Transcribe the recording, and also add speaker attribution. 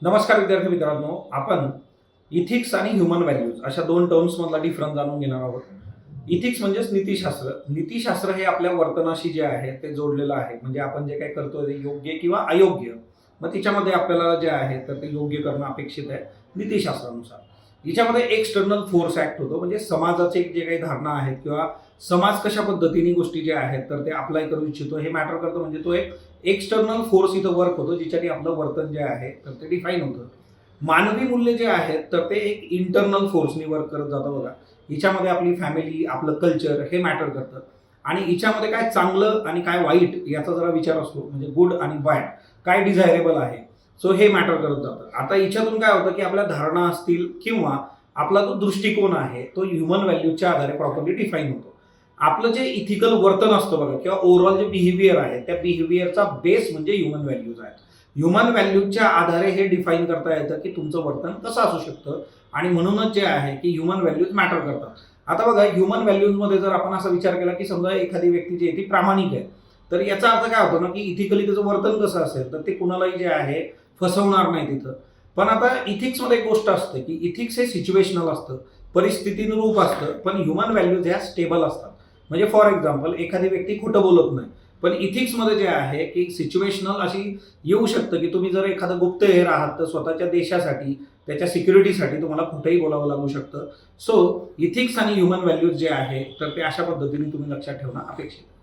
Speaker 1: नमस्कार विद्यार्थी मित्रांनो, आपण इथिक्स आणि ह्युमन व्हॅल्यूज अशा दोन टर्म्स मधला डिफरन्स जाणून घेणार आहोत. इथिक्स म्हणजेच नीतिशास्त्र. नीतिशास्त्र हे आपल्या वर्तनाशी जे आहे ते जोडलेलं आहे. म्हणजे आपण जे काही करतोय ते योग्य किंवा अयोग्य, मग तिच्यामध्ये आपल्याला जे आहे तर ते योग्य करणं अपेक्षित आहे नीतिशास्त्रानुसार. हिच्यामध्ये एक्सटर्नल फोर्स ऍक्ट होतो, म्हणजे समाजाचे जे काही धारणा आहेत किंवा समाज कशा पद्धतीने गोष्टी ज्या आहेत तर ते अप्लाय करू इच्छितो हे मॅटर करतं. म्हणजे तो एक एक्सटर्नल फोर्स इथं वर्क होतो, जिच्याने आपलं वर्तन जे आहे तर ते डिफाईन होतं. मानवी मूल्य जे आहेत तर ते एक इंटरनल फोर्सनी वर्क करत जातं बघा. हिच्यामध्ये आपली फॅमिली, आपलं कल्चर हे मॅटर करतं. आणि हिच्यामध्ये काय चांगलं आणि काय वाईट याचा जरा विचार असतो, म्हणजे गुड आणि बॅड काय डिझायरेबल आहे, सो हे मॅटर करत जातं. आता हिच्यातून काय होतं की आपल्या धारणा असतील किंवा आपला जो दृष्टिकोन आहे तो ह्युमन व्हॅल्यूजच्या आधारे प्रॉपरली डिफाईन होतो. आपलं जे इथिकल वर्तन असतं बघा किंवा ओव्हरऑल जे बिहेवियर आहे त्या बिहेवियरचा बेस म्हणजे ह्युमन व्हॅल्यूज आहेत. ह्युमन व्हॅल्यूजच्या आधारे हे डिफाईन करता येतं की तुमचं वर्तन कसं असू शकतं. आणि म्हणूनच जे आहे की ह्युमन व्हॅल्यूज मॅटर करतात. आता बघा, ह्युमन व्हॅल्यूजमध्ये जर आपण असा विचार केला की समजा एखादी व्यक्ती जी आहे ती प्रामाणिक आहे, तर याचा अर्थ काय होतो ना की इथिकली त्याचं वर्तन कसं असेल तर ते कुणालाही जे आहे फसवणार नाही तिथं. पण आता इथिक्समध्ये एक गोष्ट असते की इथिक्स हे सिच्युएशनल असतं, परिस्थितीनुरूप असतं, पण ह्युमन व्हॅल्यूज ह्या स्टेबल असतात. म्हणजे फॉर एक्झाम्पल एखादी व्यक्ती खोटं बोलत नाही, पण इथिक्समध्ये जे आहे की सिच्युएशनल अशी येऊ शकतं की तुम्ही जर एखादं गुप्तहेर आहात तर स्वतःच्या देशासाठी, त्याच्या सिक्युरिटीसाठी तुम्हाला कुठेही बोलावं लागू शकतं. सो इथिक्स आणि ह्युमन व्हॅल्यूज जे आहे तर ते अशा पद्धतीने तुम्ही लक्षात ठेवणं अपेक्षित आहे.